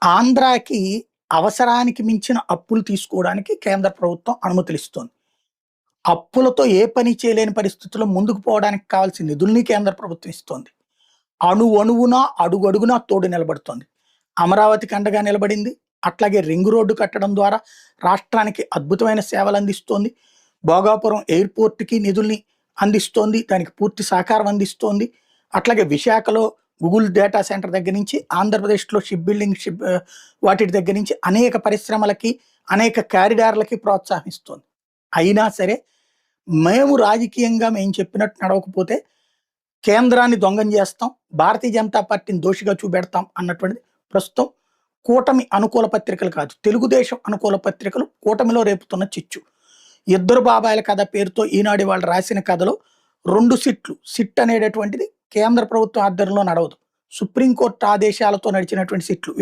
ఆంధ్రాకి అవసరానికి మించిన అప్పులు తీసుకోవడానికి కేంద్ర ప్రభుత్వం అనుమతులిస్తోంది. అప్పులతో ఏ పని చేయలేని పరిస్థితుల్లో ముందుకు పోవడానికి కావాల్సిన నిధుల్ని కేంద్ర ప్రభుత్వం ఇస్తోంది. అణువణువున, అడుగడుగునా తోడు నిలబడుతోంది. అమరావతికి అండగా నిలబడింది. అట్లాగే రింగ్ రోడ్డు కట్టడం ద్వారా రాష్ట్రానికి అద్భుతమైన సేవలందిస్తోంది. భోగాపురం ఎయిర్‌పోర్ట్‌కి నిధుల్ని అందిస్తోంది. దానికి పూర్తి సహకారం అందిస్తోంది. అట్లాగే విశాఖలో గూగుల్ డేటా సెంటర్ దగ్గర నుంచి, ఆంధ్రప్రదేశ్‌లో షిప్ బిల్డింగ్ వాటి దగ్గర నుంచి అనేక పరిశ్రమలకి, అనేక కారిడార్‌లకి ప్రోత్సాహం ఇస్తోంది. అయినా సరే మేము చెప్పినట్టు నడవకపోతే కేంద్రాన్ని దొంగం చేస్తాం, భారతీయ జనతా పార్టీని దోషిగా చూపెడతాం అన్నటువంటిది ప్రస్తుతం కూటమి అనుకూల పత్రికలు కాదు, తెలుగుదేశం అనుకూల పత్రికలు కూటమిలో రేపుతున్న చిచ్చు. ఇద్దరు బాబాయిల కథ పేరుతో ఈనాడు వాళ్ళు రాసిన కథలో 2 సిట్ అనేటటువంటిది కేంద్ర ప్రభుత్వం ఆధ్వర్యంలో నడవదు. సుప్రీంకోర్టు ఆదేశాలతో నడిచినటువంటి సిట్లు.